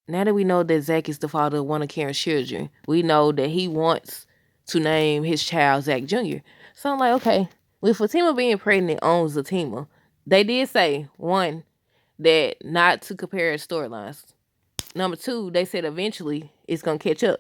Now that we know that Zach is the father of one of Karen's children, we know that he wants to name his child Zach Jr. So I'm like, okay, with Fatima being pregnant on Zatima, they did say, one, that not to compare storylines. Number two, they said eventually it's going to catch up.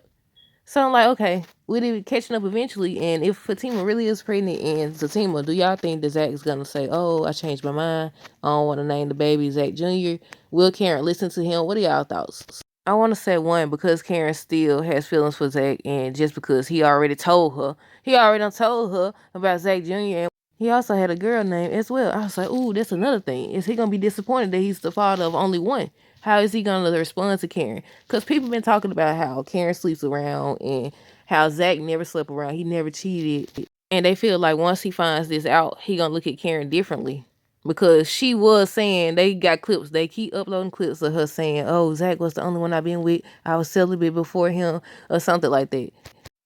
So I'm like, okay, with it catching up eventually, and if Fatima really is pregnant and Zatima, do y'all think that Zach is gonna say, "Oh, I changed my mind. I don't want to name the baby Zach Jr." Will Karen listen to him? What are y'all thoughts? I want to say one because Karen still has feelings for Zach, and just because he already done told her about Zach Jr. and he also had a girl name as well. I was like, ooh, that's another thing. Is he gonna be disappointed that he's the father of only one? How is he gonna respond to Karen? Because people been talking about how Karen sleeps around and how Zach never slept around. He never cheated. And they feel like once he finds this out, he gonna look at Karen differently. Because she was saying, they got clips, they keep uploading clips of her saying, oh, Zach was the only one I've been with. I was celibate before him, or something like that.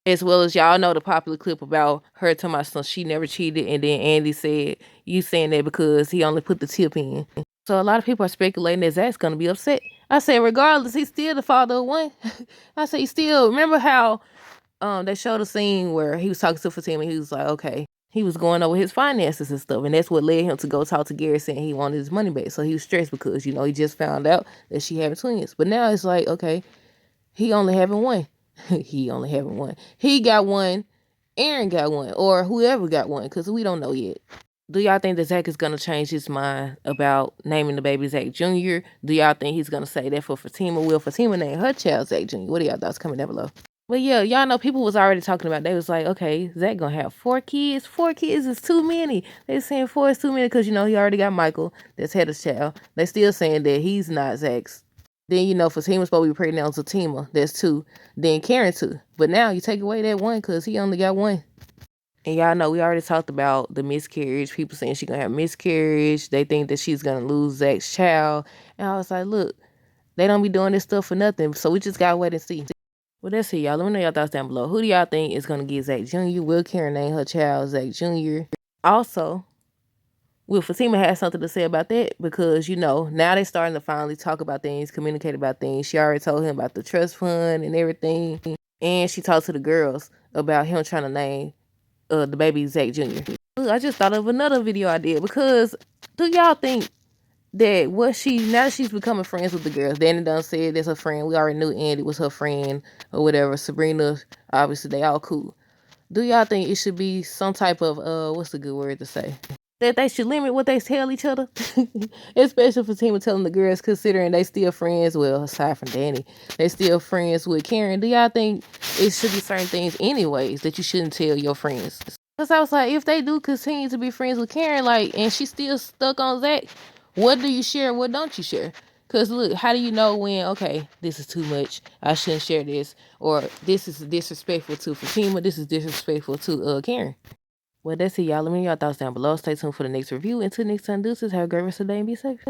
As well as y'all know the popular clip about her telling my son she never cheated, and then Andy said, you saying that because he only put the tip in. So a lot of people are speculating that Zach's gonna be upset. I said, regardless, he's still the father of one. I said, he still, remember how they showed a scene where he was talking to Fatima, and he was like, okay, he was going over his finances and stuff, and that's what led him to go talk to Gary saying he wanted his money back. So he was stressed because, he just found out that she having twins. But now it's like, okay, he only having one. He only having one. He got one, Aaron got one, or whoever got one, because we don't know yet. Do y'all think that Zach is going to change his mind about naming the baby Zach Jr.? Do y'all think he's going to say that for Fatima? Will Fatima name her child Zach Jr.? What are y'all thoughts? Comment down below. But yeah, y'all know people was already talking about, they was like, okay, Zach gonna have 4 kids. 4 kids is too many. They saying 4 is too many because, he already got Michael that's had his child. They still saying that he's not Zach's. Then, Fatima's supposed to be pregnant on Zatima. That's 2. Then Karen 2. But now you take away that 1 because he only got 1. And y'all know we already talked about the miscarriage. People saying she's going to have miscarriage. They think that she's going to lose Zach's child. And I was like, look, they don't be doing this stuff for nothing. So we just got to wait and see. Well, that's it, y'all. Let me know y'all thoughts down below. Who do y'all think is going to get Zach Jr.? Will Karen name her child Zach Jr.? Also, will Fatima have something to say about that? Because, now they're starting to finally talk about things, communicate about things. She already told him about the trust fund and everything. And she talked to the girls about him trying to name the baby Zach Jr. Look, I just thought of another video I did, because do y'all think that now that she's becoming friends with the girls, Danny done said that's her friend. We already knew Andy was her friend or whatever. Sabrina, obviously they all cool. Do y'all think it should be some type of what's a good word to say? That they should limit what they tell each other? Especially for Fatima telling the girls, considering they still friends, well, aside from Danny, they still friends with Karen. Do y'all think it should be certain things anyways that you shouldn't tell your friends? Because I was like, if they do continue to be friends with Karen, and she's still stuck on Zach, what do you share and what don't you share? Because look, how do you know when, okay, this is too much, I shouldn't share this, or this is disrespectful to Fatima, this is disrespectful to Karen? Well, that's it, y'all. Let me know your thoughts down below. Stay tuned for the next review. Until next time, deuces. Have a great rest of the day and be safe.